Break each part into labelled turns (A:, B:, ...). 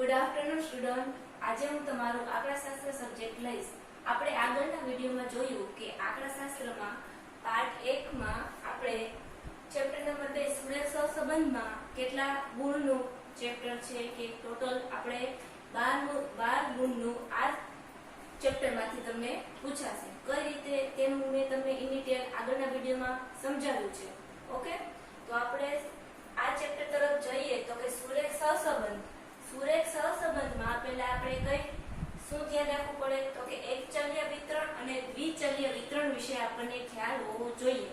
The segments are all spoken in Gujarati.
A: Good afternoon student. આજે હું તમારું આંકડાશાસ્ત્ર સબ્જેક્ટ લઈશ। આપણે આગળના વિડિયોમાં જોયું કે આંકડાશાસ્ત્રમાં પાર્ટ 1 માં આપણે ચેપ્ટર નંબર 2 સુરેખ સહસંબંધમાં કેટલા ગુણનું ચેપ્ટર છે કે ટોટલ આપણે 12 ગુણનું આ ચેપ્ટરમાંથી તમને પૂછાશે। કઈ રીતે તેનું મેં તમને ઇન ડિટેલ આગળના વિડિયોમાં સમજાવ્યું છે। ઓકે, તો આપણે આ ચેપ્ટર તરફ જઈએ તો કે સુરેખ સહસંબંધ માં પહેલા આપણે કઈ શું ધ્યાન રાખવું પડે તો કે એકચલ્ય વિતરણ અને દ્વિચલ્ય વિતરણ વિશે આપણને ખ્યાલ હોવો જોઈએ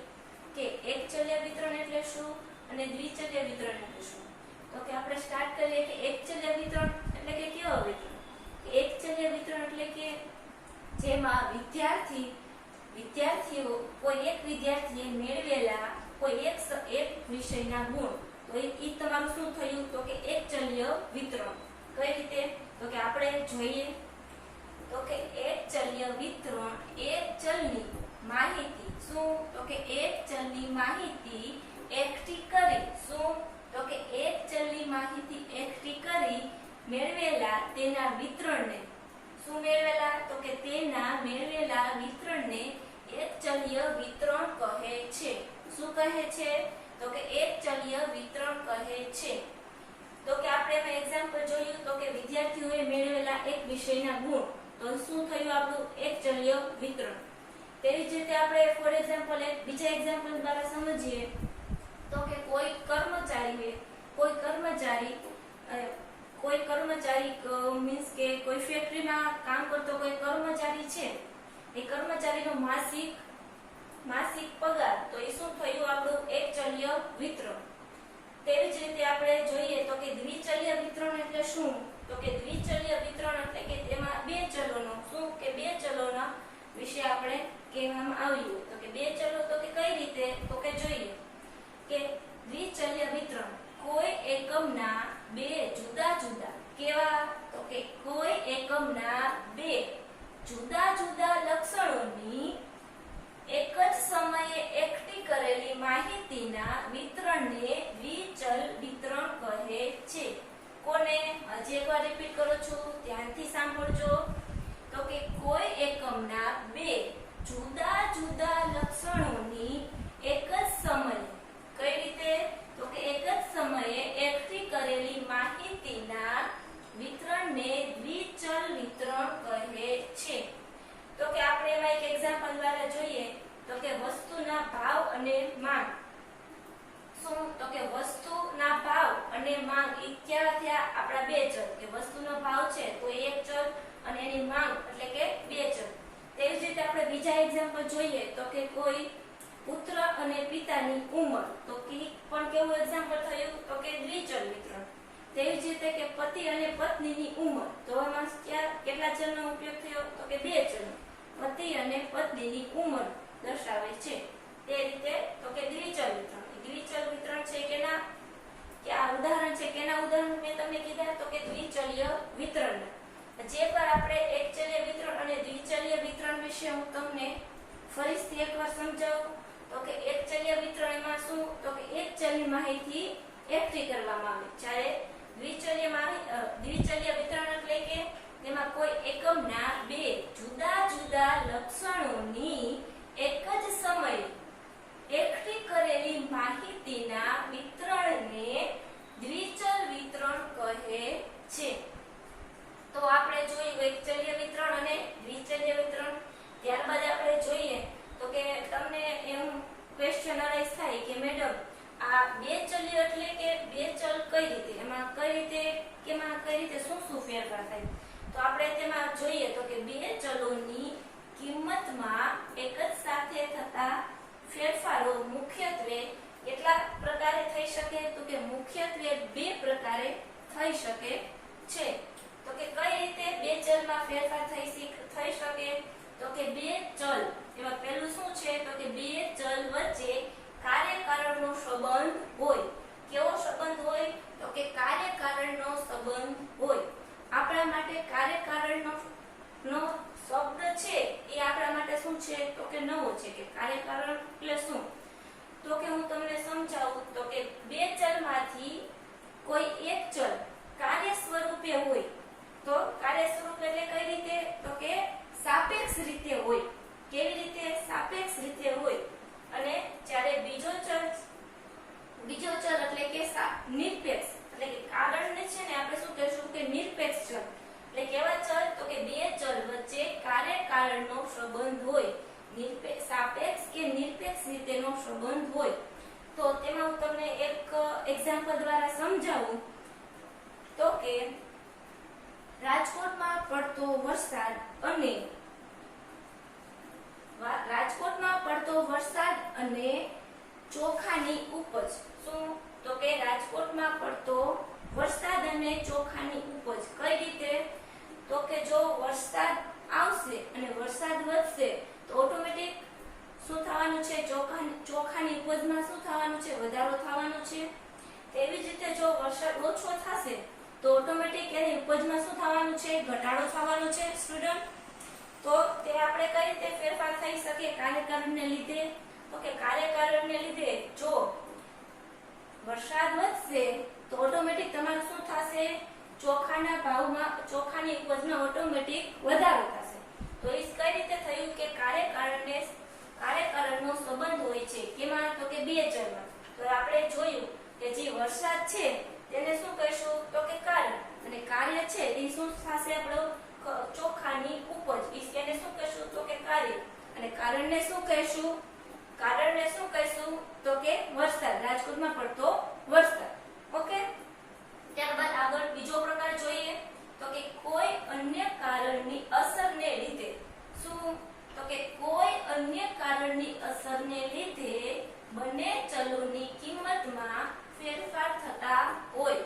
A: કે એકચલ્ય વિતરણ એટલે શું અને દ્વિચલ્ય વિતરણ એટલે શું। તો કે આપણે સ્ટાર્ટ કરીએ કે એકચલ્ય વિતરણ એટલે કે કેવો વિતરણ। એકચલ્ય વિતરણ એટલે કે જેમાં વિદ્યાર્થીઓ કોઈ એક વિદ્યાર્થીએ મેળવેલા કોઈ એક વિષયના ગુણ, તો એ તમારું શું થયું તો કે એકચલ્ય વિતરણ। કઈ રીતે તો કે આપણે જોઈએ તો કે એકચલ્ય વિતરણ એક ચલની માહિતી શું તો કે એક ચલની માહિતી એકઠી કરી શું તો કે એક ચલની માહિતી એકઠી કરી મેળવેલા તેના વિતરણને શું મેળવેલા તો કે તેના મેળવેલા વિતરણને એકચલ્ય વિતરણ કહે છે। શું કહે છે તો કે એકચલ્ય વિતરણ કહે છે। તો કે આપણે એમાં એક્ઝામ્પલ જોયું તો કે વિદ્યાર્થીઓએ મેળવેલા એક વિષયના ગુણ, તો શું થયું આપણું એકચલ્ય વિતરણ। તેવી જ રીતે આપણે ફોર એક્ઝામ્પલ એક બીજા એક્ઝામ્પલ દ્વારા સમજીએ તો કે કોઈ કર્મચારી મીન્સ કે કોઈ ફેક્ટરીમાં કામ કરતો કોઈ કર્મચારી છે, એ કર્મચારીનો માસિક પગાર, તો એ શું થયું આપણું એકચલ્ય વિતરણ। તેવી જ રીતે આપણે જોઈએ તો કે દ્વિચલ્ય વિતરણ એટલે શું તો કે દ્વિચલ્ય વિતરણ એટલે કે તેમાં બે ચલોનો શું કે બે ચલોના વિશે આપણે કહેવામાં આવ્યું। તો કે બે ચલો તો કે કઈ રીતે તો કે જોઈએ કે દ્વિચલ્ય વિતરણ કોઈ એકમના બે જુદા જુદા કેવા તો કે કોઈ એકમના બે જુદા જુદા લક્ષણોની એક જ સમયે એકઠી કરેલી માહિતીના વિતરણને દ્વિચલ વિતરણ કહે છે। કોને હજી એકવાર રિપીટ કરું છું, ધ્યાનથી સાંભળજો તો કે કોઈ એકમના બે જુદા જુદા લક્ષણોની એક જ સમયે કઈ રીતે તો કે એક જ સમયે એકઠી કરેલી માહિતીના વિતરણને દ્વિચલ વિતરણ કહે છે। તો કે આપણે એમાં એક એક્ઝામ્પલ દ્વારા જોઈએ તો કે વસ્તુના ભાવ અને માંગ। શું તો કે વસ્તુના ભાવ અને માંગ એ કેવા થયા આપણા બે ચલ, કે વસ્તુનો ભાવ છે તો એક ચલ અને એની માંગ એટલે કે બે ચલ। તેવી જ રીતે આપણે બીજા એક્ઝામ્પલ જોઈએ તો કે કોઈ પુત્ર અને પિતાની ઉંમર, તો કે પણ કેવું એક્ઝામ્પલ થયું તો કે દ્વિચલ વિતરણ। તેવી જ રીતે કે પતિ અને પત્નીની ઉંમર, તો એમાં કેટલા ચલનો ઉપયોગ થયો તો કે બે ચલનો, પતિ અને પત્નીની ઉંમર દર્શાવે છે। તે રીતે તો કે દ્વિચલ વિતરણ છે કેના કે આ ઉદાહરણ છે કેના ઉદાહરણ મેં તમને કીધા તો કે દ્વિચલ્ય વિતરણના। જે પર આપણે એકચલ્ય વિતરણ અને દ્વિચલ્ય વિતરણ વિશે હું તમને ફરીથી એકવાર સમજાવું તો કે એકચલ્ય વિતરણમાં શું તો કે એક ચલની માહિતી એકઠી કરવામાં આવે, જ્યારે દ્વિચલ્ય વિતરણ એટલે કે તેમાં કોઈ એકમના બે જુદા જુદા લક્ષણોની એક જ સમયે એકઠી કરેલી માહિતીના વિતરણને દ્વિચલ વિતરણ કહે છે। તો આપણે જોયું એકચલ્ય વિતરણ અને દ્વિચલ્ય વિતરણ। ત્યારબાદ આપણે જોઈએ તો કે તમને એમ ક્વેશ્ચન અરાઇઝ થાય કે મેડમ આ બે ચલ્ય એટલે કે બે ચલ કઈ રીતે એમાં કઈ રીતે શું ફેરફાર થાય, તો આપણે તેમાં જોઈએ તો કે બે ચલોની કિંમતમાં એક જ સાથે થતા ફેરફારો મુખ્યત્વે કેટલા પ્રકારે થઈ શકે તો કે મુખ્યત્વે બે પ્રકારે થઈ શકે છે। તો કે કઈ રીતે બે ચલમાં ફેરફાર થઈ શકે તો કે બે ચલ એમાં પહેલું શું છે તો કે બે ચલ વચ્ચે કાર્ય-કારણનો સંબંધ હોય। કેવો સંબંધ હોય તો કે કાર્ય-કારણનો સંબંધ હોય। આપણા માટે કાર્ય-કારણનો શબ્દ છે એ આપણા માટે શું છે તો કે નવો છે કે કાર્ય-કારણ એટલે શું તો કે હું તમને સમજાવું તો કે બે ચલમાંથી કોઈ એક ચલ કાર્ય સ્વરૂપે હોય. તો કાર્ય સ્વરૂપે એટલે કઈ રીતે? તો કે સાપેક્ષ રીતે હોય. કેવી રીતે? સાપેક્ષ રીતે હોય. અને જ્યારે બીજો ચલ એટલે કે નિરપેક્ષ એટલે કે કારણને છે ને આપણે શું કહેશું કે નિરપેક્ષ ચલ. એટલે કેવા ચલ? તો કે બે ચલ વચ્ચે કાર્ય કારણનો સંબંધ હોય. સાપેક્ષ કે નિરપેક્ષ રીતેનો સંબંધ હોય. તો તેમાં હું તમને એક એક્ઝામ્પલ દ્વારા સમજાવું. તો કે રાજકોટમાં પડતો વરસાદ અને ચોખાની ઉપજ. શું? તો કે રાજકોટમાં પડતો વરસાદ અને ચોખાની ઉપજ કઈ રીતે? તો કે જો વરસાદ આવશે અને વરસાદ વધશે તો ઓટોમેટિક શું થવાનું છે? ચોખાની ઉપજમાં શું થવાનું છે? વધારો થવાનો છે. તેવી જ રીતે જો વરસાદ ઓછો થશે તો ઓટોમેટિક એની ઉપજમાં શું થવાનું છે? ઘટાડો થવાનો છે સ્ટુડન્ટ. તો તે આપણે કઈ રીતે ફેરફાર થઈ શકે કાર્યકારણને લીધે? તો કે કાર્યકારણને લીધે જો વરસાદ વધશે તો ઓટોમેટિક તમારું શું થશે? ચોખાના ભાવમાં, ચોખાની ઉપજમાં ઓટોમેટિક વધારો થશે. તો એ કઈ રીતે થયું કે કાર્યકારણનો સંબંધ હોય છે. કેમાં? તો કે બે ચલમાં. તો આપણે જોયું કે જે વરસાદ છે તેને શું કહીશું? તો કે કાર્ય. અને કાર્ય છે એ શું થશે? આપણો ચોખાની ઉપજ. એને શું કહીશું? તો કે કાર્ય. અને કારણને શું કહીશું? તો કે વરસાદ. રાજકોટમાં પડતો વરસાદ. ઓકે. ત્યારબાદ આગળ બીજો પ્રકાર જોઈએ તો કે કોઈ અન્ય કારણની અસરને લીધે. શું? તો કે કોઈ અન્ય કારણની અસરને લીધે બંને ચલોની કિંમતમાં ફેરફાર થતા હોય.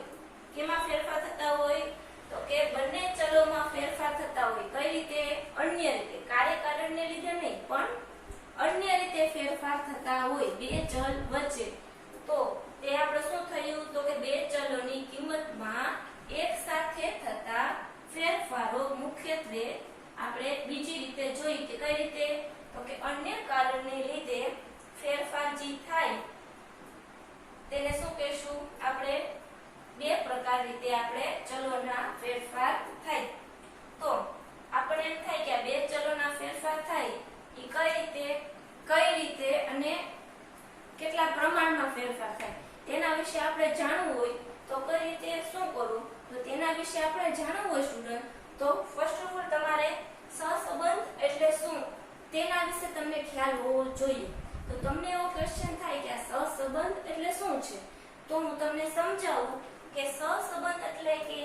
A: કેમાં ફેરફાર થતા હોય? તો કે બંને ચલોમાં ફેરફાર થતા હોય. કઈ રીતે? અન્ય રીતે. કાર્યકારણને લીધે નહીં પણ અન્ય રીતે ફેરફાર થતા હોય બે ચલ વચ્ચે. તો તે આપણે શું થયું? તો કે બે ચલોની કિંમતમાં એક સાથે થતા ફેરફારો મુખ્યત્વે આપણે બીજી રીતે જોઈ કે કઈ રીતે? તો કે અન્ય કારણને લીધે ફેરફાર જે થાય તેને શું કહેશું? આપણે બે પ્રકાર રીતે આપણે ચલોના ફેરફાર થાય. તો આપણે એમ થાય કે આ બે ચલોના ફેરફાર થાય એ કઈ રીતે અને કેટલા પ્રમાણમાં ફેરફાર થાય તેના વિશે આપણે જાણવું હોય તો કઈ રીતે શું કરવું? તો તેના વિશે આપણે જાણવું હોય સ્ટુડન્ટ તો ફર્સ્ટ ઓફ ઓલ તમારે સહસંબંધ એટલે શું તેના વિશે તમને ખ્યાલ હોવો જોઈએ. તો તમને એવો ક્વેશ્ચન થાય કે આ સહસંબંધ એટલે શું છે? તો હું તમને સમજાવું કે સહસંબંધ એટલે કે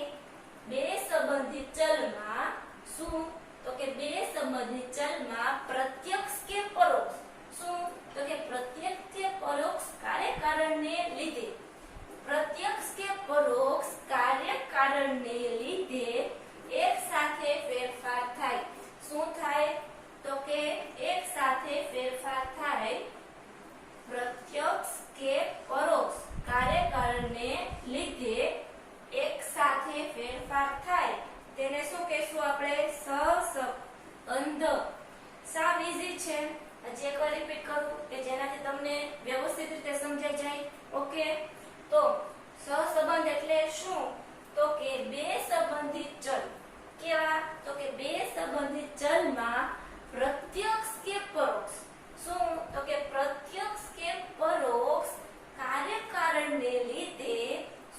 A: બે સંબંધિત ચલમાં શું? તો કે બે સંબંધિત ચલમાં પ્રત્યક્ષ કે પરોક્ષ. શું? તો કે પ્રત્યક્ષ કે પરોક્ષ કાર્યકારણને લીધે. પ્રત્યક્ષ કે પરોક્ષ કાર્યકારણને લીધે એક સાથે ફેરફાર થાય. શું થાય? તો કે એક સાથે ફેરફાર થાય. પ્રત્યક્ષ કે પરોક્ષ કાર્યકારણને લીધે એક સાથે ફેરફાર થાય તેને શું કહેશું આપણે? સહસંબંધ. સાવ ઈઝી છે. હજી એકવાર રિપીટ કરું કે જેનાથી તમને વ્યવસ્થિત રીતે સમજાઈ જાય. ઓકે. તો સહસંબંધ એટલે શું? તો કે બે સંબંધિત ચલ. કેવા? તો કે બે સંબંધિત ચલમાં પ્રત્યક્ષ કે પરોક્ષ. શું? તો કે પ્રત્યક્ષ કે પરોક્ષ કાર્યકારણને લીધે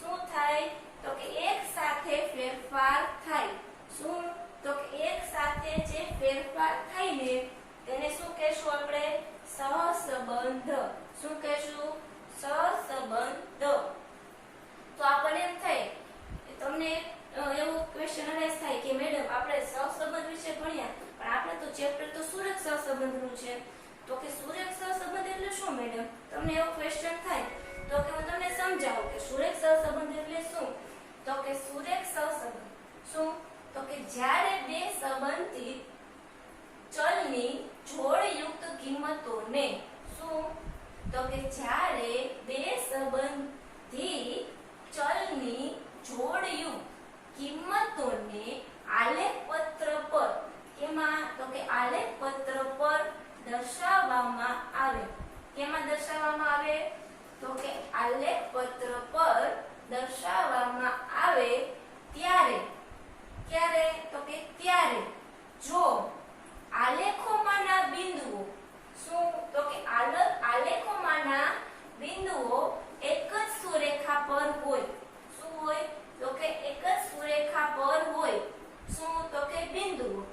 A: શું થાય? તો કે એક સાથે ફેરફાર થાય. શું? તો કે એક સાથે જે ફેરફાર થાય ને તેને શું કહેશું આપણે? સહસંબંધ. શું કહેશું? સહસંબંધ. તો આપણને એમ થાય તમને એવું ક્વેશ્ચન અરાઇઝ થાય કે મેડમ આપણે સહસંબંધ વિશે ભણ્યા પણ આપણે તો ચેપ્ટર તો સુરેખ સહસંબંધનું છે. તો કે સુરેખ સહસંબંધ એટલે શું મેડમ? તમને એવો ક્વેશ્ચન થાય તો કે હું તમને સમજાવું કે સુરેખ સહસંબંધ એટલે શું? તો કે સુરેખ સહસંબંધ શું? તો કે જ્યારે બે સંબંધિત ચલની જોડયુક્ત કિંમતોને. શું? તો કે જ્યારે બે સંબંધિત ચલની જોડયુક્ત કિંમતોને આલેખપત્ર પર. કેમાં? તો કે આલેખપત્ર પર દર્શાવવામાં આવે. કેમાં દર્શાવવામાં આવે? તો કે આલેખપત્ર પર દર્શાવવામાં આવે ત્યારે ક્યારે તો કે ત્યારે જો આલેખોમાંના બિંદુઓ શું તો કે આલેખોમાંના બિંદુઓ એક જ સુરેખા પર હોય શું હોય તો કે એક જ સુરેખા પર હોય શું તો કે બિંદુઓ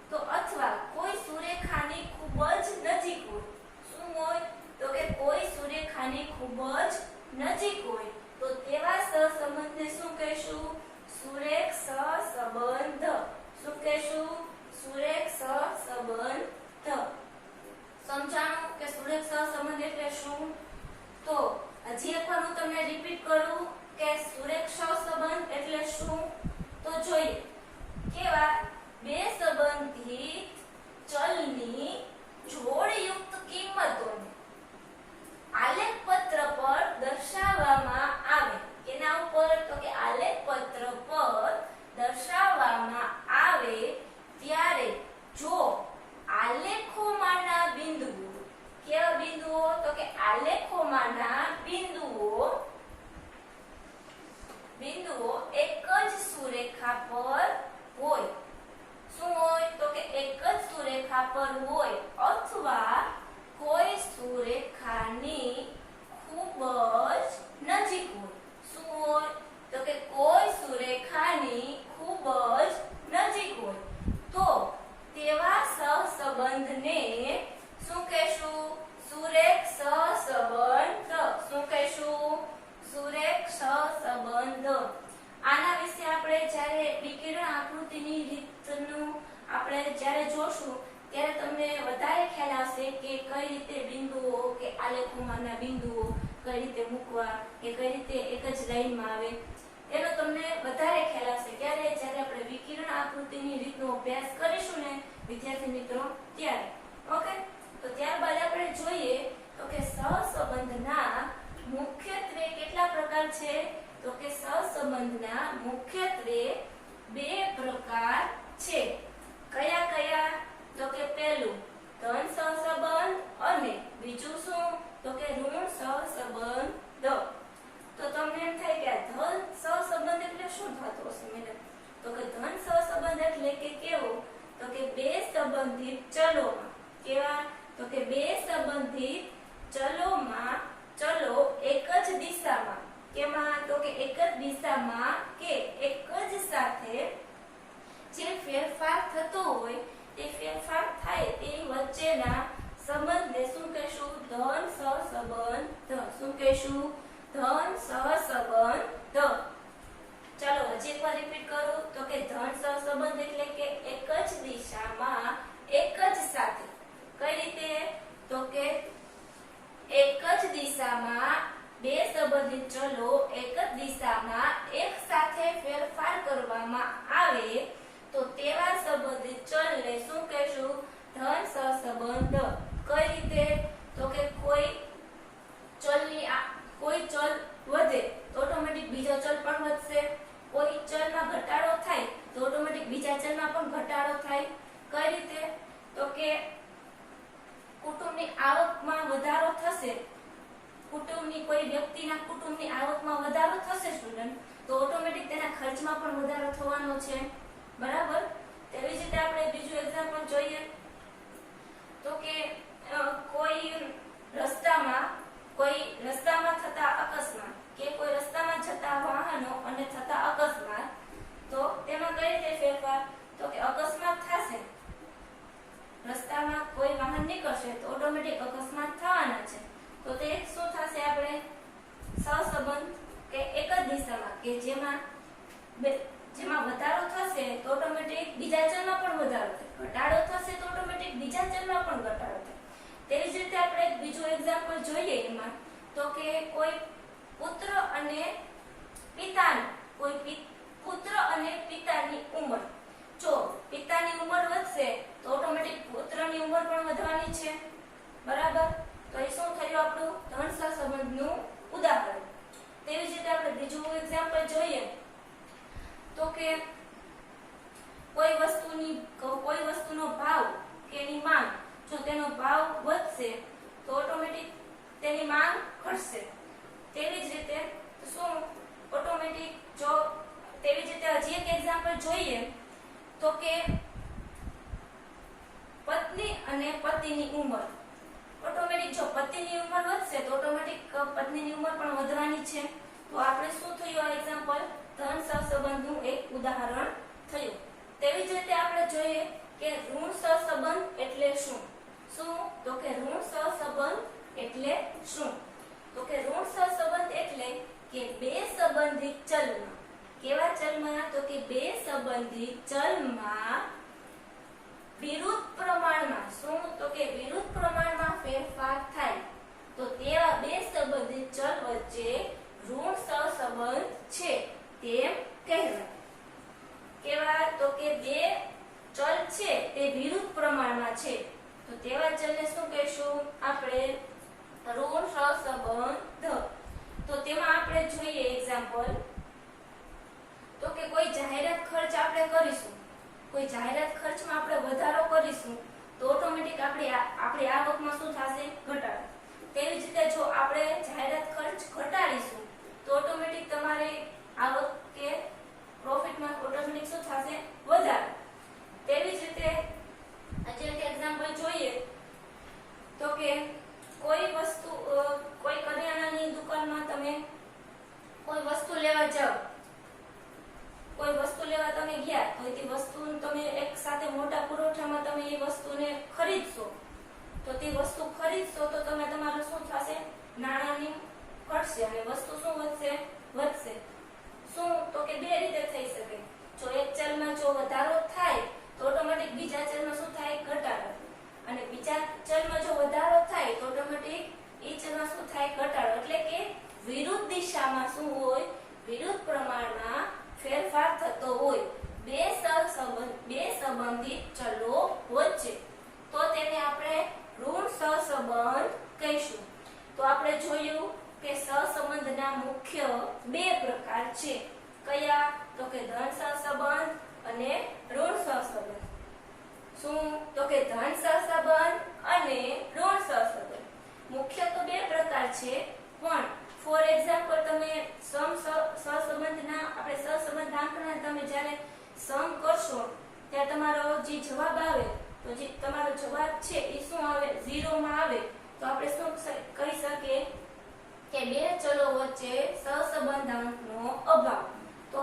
A: તો અથવા કોઈ સુરેખાની ખૂબ જ નજીક હોય શું હોય તો કે કોઈ સુરેખાની ખૂબ જ નજીક હોય તો તેવા સહસંબંધને શું કહેશું સુરેખ સહસંબંધ શું કહેશું સુરેખ સહસંબંધ સમજાણું કે સુરેખ સહસંબંધ એટલે શું તો હજી એકવાર હું તમને રિપીટ કરું કે સુરેખ સહસંબંધ એટલે શું તો જોઈએ કેવા બે સંબંધિત ચલની જોડયુક્ત કિંમતોને આલેખ પત્ર પર દર્શાવવામાં આવે કેના ઉપર તો કે આલેખ પત્ર પર દર્શાવવામાં આવે ત્યારે જો આલેખોમાંના બિંદુઓ કેવા બિંદુઓ તો કે આલેખોમાંના બિંદુઓ એક જ સુરેખા પર હોય શું હોય તો કે એક જ સુરેખા પર હોય અથવા કોઈ સુરેખાની ખૂબ જ નજીક હોય શું હોય તો કે કોઈ સુરેખાની ખૂબ જ નજીક હોય તો તેવા સહસંબંધને શું કહેશું સુરેખ સહસંબંધ શું કહેશું સુરેખ સહસંબંધ આના વિશે આપણે જ્યારે વિકિરણ આકૃતિની રીતનું આપણે જ્યારે જોશું ત્યારે તમને વધારે ખ્યાલ આવશે કે કઈ રીતે બિંદુઓ કે આલેખોમાંના બિંદુઓ કઈ રીતે મૂકવા કે કઈ રીતે એક જ લાઈનમાં આવે એનો તમને વધારે ખ્યાલ આવશે ત્યારે જ્યારે આપણે વિકિરણ આકૃતિની રીતનો અભ્યાસ કરીશું ને વિદ્યાર્થી મિત્રો ત્યારે ઓકે તો ત્યારબાદ આપણે જોઈએ તો કે સહસંબંધના મુખ્યત્વે કેટલા પ્રકાર છે તો કે સહસંબંધના મુખ્યત્વે બે પ્રકાર છે કયા કયા તો કે પહેલું ધન સહસંબંધ અને બીજું શું તો કે ઋણ સહસંબંધ તો તમને એમ થાય કે ધન સહસંબંધ એટલે શું થતું હશે મેડમ તો કે ધન સહસંબંધ એટલે કે કેવો તો કે બે સંબંધિત ચલોમાં કેવા તો કે બે સંબંધિત ચલો એક જ દિશામાં કેમાં તો કે એક જ દિશામાં કે એક જ સાથે જે ફેરફાર થતો હોય તે ફેરફાર થાય તેની વચ્ચેના સંબંધને શું કહેશું ધન સહસંબંધ શું કહેશું ધન સહસંબંધ ચાલો હજી એકવાર રિપીટ કરું તો કે ધન સહસંબંધ એટલે કે એક જ દિશામાં એક જ સાથે કઈ રીતે તો કે એક જ દિશામાં બે સંબંધિત ચલો એક જ દિશામાં એક સાથે ફેરફાર કરવામાં આવે તો તેવા સંબંધિત ચલને શું કહેશું ધન સહસંબંધ કઈ રીતે તો કે કોઈ ચલ વધે તો ઓટોમેટિક બીજો ચલ પણ વધશે કોઈ ચલમાં ઘટાડો થાય તો ઓટોમેટિક બીજા ચલમાં પણ ઘટાડો થાય કઈ રીતે તો કે કુટુંબની આવકમાં વધારો થશે કોઈ વ્યક્તિના કુટુંબની આવકમાં વધારો થશે સ્ટુડન્ટ તો ઓટોમેટિક તેના ખર્ચમાં પણ વધારો થવાનો છે બરાબર તેવી જ રીતે આપણે બીજું એક્ઝામ્પલ જોઈએ તો કે કોઈ રસ્તામાં થતા અકસ્માત કે કોઈ રસ્તામાં જતા વાહનો અને થતા અકસ્માત તો તેમાં કઈ રીતે ફેરફાર તો કે અકસ્માત થશે રસ્તામાં કોઈ વાહન નીકળશે તો ઓટોમેટિક અકસ્માત થવાના છે તો તે શું થશે આપણે સહસંબંધ કે એક જ દિશામાં કે જેમાં વધારો થશે તો ઓટોમેટિક બીજા ચલમાં પણ વધારો થાય ઘટાડો થશે તો ઓટોમેટિક બીજા ચલમાં પણ ઘટાડો થાય તેવી જ રીતે આપણે બીજું એક્ઝામ્પલ જોઈએ એમાં તો કે કોઈ પુત્ર અને પિતાની ઉંમર જો પિતાની ઉંમર વધશે તો ઓટોમેટિક પુત્રની ઉંમર પણ વધવાની છે બરાબર તો એ શું થયું આપણું ધન સહસંબંધનું ઉદાહરણ તેવી જ રીતે આપણે બીજું એક્ઝામ્પલ જોઈએ તો કે કોઈ વસ્તુનો ભાવ કે એની માંગ જો તેનો ભાવ વધશે તો ઓટોમેટિક તેની માંગ ઘટશે તેવી જ રીતે શું ઓટોમેટિક જો તેવી જ રીતે હજી પતિની ઉંમર ઓટોમેટિક જો પતિની ઉંમર વધશે તો ઓટોમેટિક પત્નીની ઉંમર પણ વધવાની છે. તો આપણે શું થયું આ એક્ઝામ્પલ ધન સહસંબંધનું એક ઉદાહરણ થયું. તેવી જ રીતે આપણે જોઈએ કે ઋણ સહસંબંધ એટલે શું? શું તો કે ઋણ સહસંબંધ એટલે શું? તો કે ઋણ સહસંબંધ એટલે કે બે સંબંધિત ચલમાં કેવા ચલમાં તો કે બે સંબંધિત ચલમાં વિરુદ્ધ પ્રમાણમાં શું તો કે વિરુદ્ધ પ્રમાણમાં ફેરફાર થાય તો તેવા બે સંબંધિત ચલ વચ્ચે ઋણ સહસંબંધ છે તેમ કહેવાય. કેવા તો કે બે ચલ છે તે વિરુદ્ધ પ્રમાણમાં છે તો તેવા ચલને શું કહીશું આપણે ઋણ સહસંબંધ. તો તેમાં આપણે જોઈએ એક્ઝામ્પલ તો કે કોઈ જાહેરાત ખર્ચ આપણે કરીશું, કોઈ જાહેરાત ખર્ચમાં આપણે વધારો કરીશું તો ઓટોમેટિક આપણી આવકમાં શું થશે ઘટાડો. તેવી જ રીતે જો આપણે જાહેરાત ખર્ચ ઘટાડીશું તો ઓટોમેટિક તમારી આવક કે પ્રોફિટમાં ઓટોમેટિક શું થશે વધારો. તેવી જ રીતે આજે એક એક્ઝામ્પલ જોઈએ તો કે કોઈ વસ્તુ કોઈ કરિયાણાની દુકાનમાં તમે કોઈ વસ્તુ લેવા જાઓ, કોઈ વસ્તુ લેવા તમે ગયા તો તે વસ્તુ તમે એક સાથે મોટા પુરવઠામાં તમે એ વસ્તુને ખરીદશો તો તે વસ્તુ ખરીદશો તો તમે તમારું શું થશે નાણાંની ઘટશે અને વસ્તુ શું વધશે. શું તો કે બે રીતે થઈ શકે. જો એક ચલમાં જો વધારો થાય તો ઓટોમેટિક બીજા ચલમાં શું થાય ઘટાડો અને બીજા ચલમાં જો વધારો થાય તો ઓટોમેટિક એ ચલમાં શું થાય ઘટાડો. એટલે કે વિરુદ્ધ દિશામાં શું હોય વિરુદ્ધ પ્રમાણમાં ફેરફાર થતો હોય બે સંબંધિત ચલો વચ્ચે તો તેને આપણે ઋણ સહસંબંધ કહીશું. તો આપણે જોયું કે સહસંબંધના મુખ્ય બે પ્રકાર છે. કયા તો કે ધન સહસંબંધ અને ઋણ સહસંબંધ. શું તો કે ધન સહસંબંધ અને ઋણ સહસંબંધ મુખ્ય તો બે પ્રકાર છે પણ ફોર એક્ઝામ્પલ તમે સહસંબંધના આપણે સહસંબંધાંકના તમે જ્યારે સમ કરશો ત્યારે તમારો જે જવાબ આવે તો જે તમારો જવાબ છે એ શું આવે 0 માં આવે તો આપણે શું કહી શકીએ કે બે ચલો વચ્ચે સહસંબંધાંકનો અભાવ. તો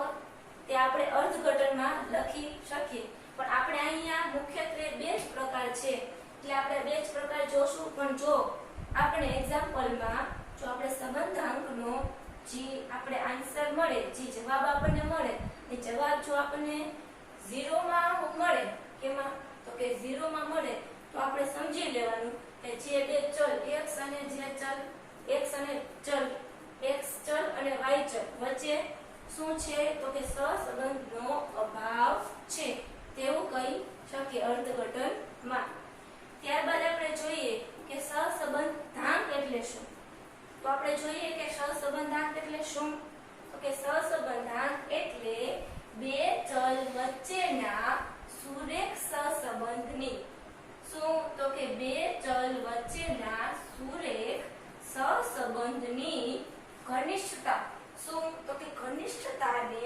A: તે આપણે અર્થઘટનમાં લખી શકીએ પણ આપણે અહીંયા મુખ્યત્વે બે જ પ્રકાર છે એટલે આપણે બે જ પ્રકાર જોશું. પણ જો આપણે એક્ઝામ્પલમાં જો આપણે સંબંધાંકનો જે આપણે આન્સર મળે જે જવાબ આપણને મળે એ જવાબ જો આપણને 0 માં મળે કેમાં તો કે 0 માં મળે તો આપણે સમજી લેવાનું કે જે બે ચલ x અને જે ચલ x અને ચલ x ચલ અને y ચલ વચ્ચે શું છે તો કે સહસંબંધનો અભાવ છે તેવું કહી શકીએ અર્થઘટનમાં. ત્યારબાદ આપણે જોઈએ કે સહસંબંધાંક એટલે શું? તો આપણે જોઈએ કે સહસંબંધાંક એટલે શું તો કે સહસંબંધાંક એટલે બે ચલ વચ્ચેના સુરેખ સહસંબંધની શું તો કે બે ચલ વચ્ચેના સુરેખ સહસંબંધની ઘનિષ્ઠતા. શું તો કે ઘનિષ્ઠતાને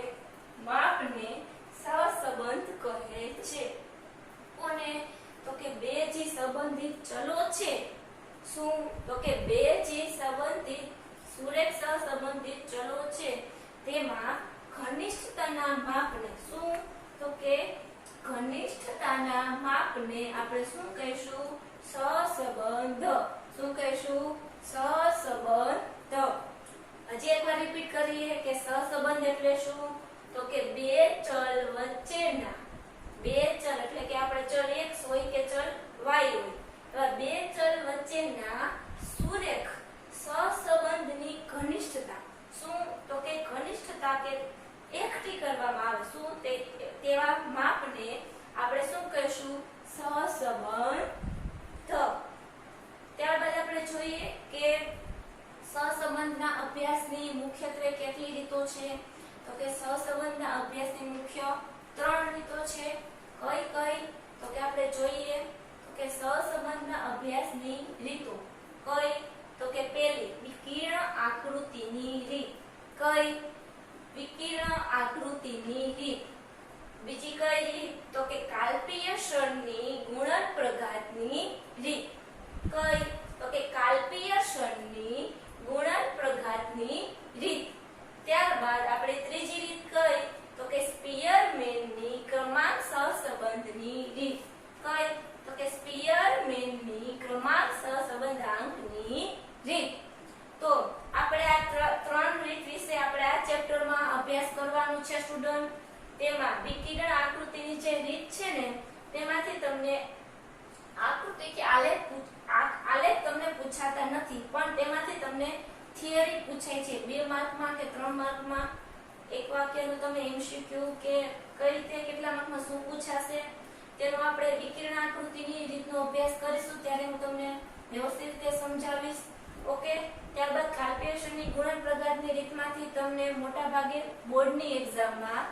A: માપને સહસંબંધ કહે છે. કોને તો કે બે જે સંબંધિત ચલો છે શું તો કે બે જે સંબંધિત સુરેખ સહસંબંધિત ચલો છે તેમાં ઘનિષ્ઠતાના માપને શું તો કે ઘનિષ્ઠતાના માપને આપણે શું કહીશું સહસંબંધ. શું કહીશું સહસંબંધ. હજી એકવાર રિપીટ કરીએ કે સહસંબંધ એટલે શું તો કે બે ચલ વચ્ચેના બે ચલ એટલે કે આપણે ચલ x હોય કે ચલ y હોય તો બે ચલ વચ્ચેના સુરેખ સહસંબંધની ઘનિષ્ઠતા. શું તો કે ઘનિષ્ઠતા કે એકઠી કરવામાં આવે શું તેવા માપને આપણે શું કહીશું સહસંબંધ. ત્યારબાદ આપણે જોઈએ કે સહસંબંધના અભ્યાસની મુખ્યત્વે કેટલી રીતો છે તો કે સહસંબંધના અભ્યાસની મુખ્ય 3 રીતો છે. કઈ કઈ તો કે આપણે જોઈએ તો કે સહસંબંધના અભ્યાસની રીતો કઈ તો કે પહેલી વિકર્ણ આકૃતિની રીત. કઈ વિકર્ણ આકૃતિની રીત. બીજી કઈ રીત તો કે કાલ્પીય ક્ષણની ગુણન પ્રઘાતની રીત. કઈ તો કે કાલ્પીય ક્ષણની ગુણન પ્રઘાતની રીત. ત્યારબાદ આપણે ત્રીજી રીત કઈ તો કે સ્પીયરમેનની ક્રમાંક સહસંબંધની રીત. કઈ તો કે સ્પીયરમેનની ક્રમાંક સહસંબંધાંકની રીત. તો આપણે આ ત્રણ રીત વિશે આપણે આ ચેપ્ટરમાં અભ્યાસ કરવાનું છે સ્ટુડન્ટ. તેમાં વિકિરણ આકૃતિની જે રીત છે ને તેમાંથી તમને આકૃતિ કે આલેખ તમને પૂછાતા નથી, પણ તેમાંથી તમને થિયરી પૂછાય છે 2 માર્કમાં કે 3 માર્કમાં. એક વાક્યનું તમે એમસીક્યુ કે કઈ રીતે કેટલા માર્કમાં શું પૂછાશે તેનો આપણે વિકિરણ આકૃતિની રીતનો અભ્યાસ કરીશું ત્યારે હું તમને વ્યવસ્થિત રીતે સમજાવીશ. ઓકે. ત્યારબાદ કાલ્પીય ક્ષણની ગુણન પ્રઘાતની રીતમાંથી તમને મોટા ભાગે બોર્ડની એક્ઝામમાં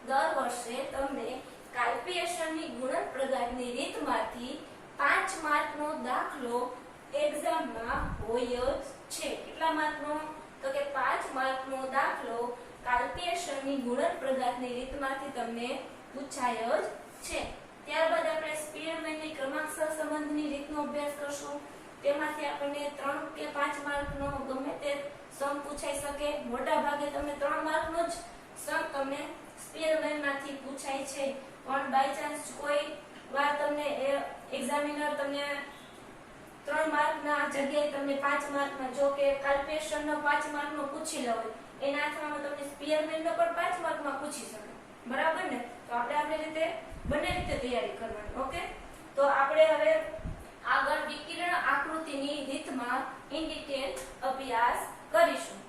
A: દર વર્ષે તમને કાલ્પીય ક્ષણની ગુણન પ્રઘાતની રીતમાંથી 5 માર્કનો દાખલો એક્ઝામમાં હોય જ છે. કેટલા માર્કનો તો કે 5 માર્કનો દાખલો કાલ્પીય ક્ષણની ગુણન પ્રઘાતની રીતમાંથી તમને પૂછાય જ છે. ત્યારબાદ આપણે સ્પીયરમેનની ક્રમાંક સહસંબંધની રીતનો અભ્યાસ કરશું. તેમાંથી આપણને 3 કે 5 માર્કનો ગમે તે સમ પૂછાઈ શકે. મોટા ભાગે તમને 3 માર્કનો જ સમ તમને સ્પીયરમેનમાંથી પૂછાય છે, પણ બાય ચાન્સ કોઈ વાર તમને એક્ઝામિનર તમને 3 માર્કના જગ્યાએ તમને 5 માર્કમાં જો કે કાલ્પીય ક્ષણનો 5 માર્કનો પૂછી લે હોય એના અથવામાં તમને સ્પીયરમેનનો પણ 5 માર્કમાં પૂછી શકે. બરાબર ને? તો આપણે આપણી રીતે બંને રીતે તૈયારી કરવાની. ઓકે. તો આપણે હવે આગળ વિકિરણ આકૃતિની રીતમાં ઇન ડિટેલ અભ્યાસ કરીશું.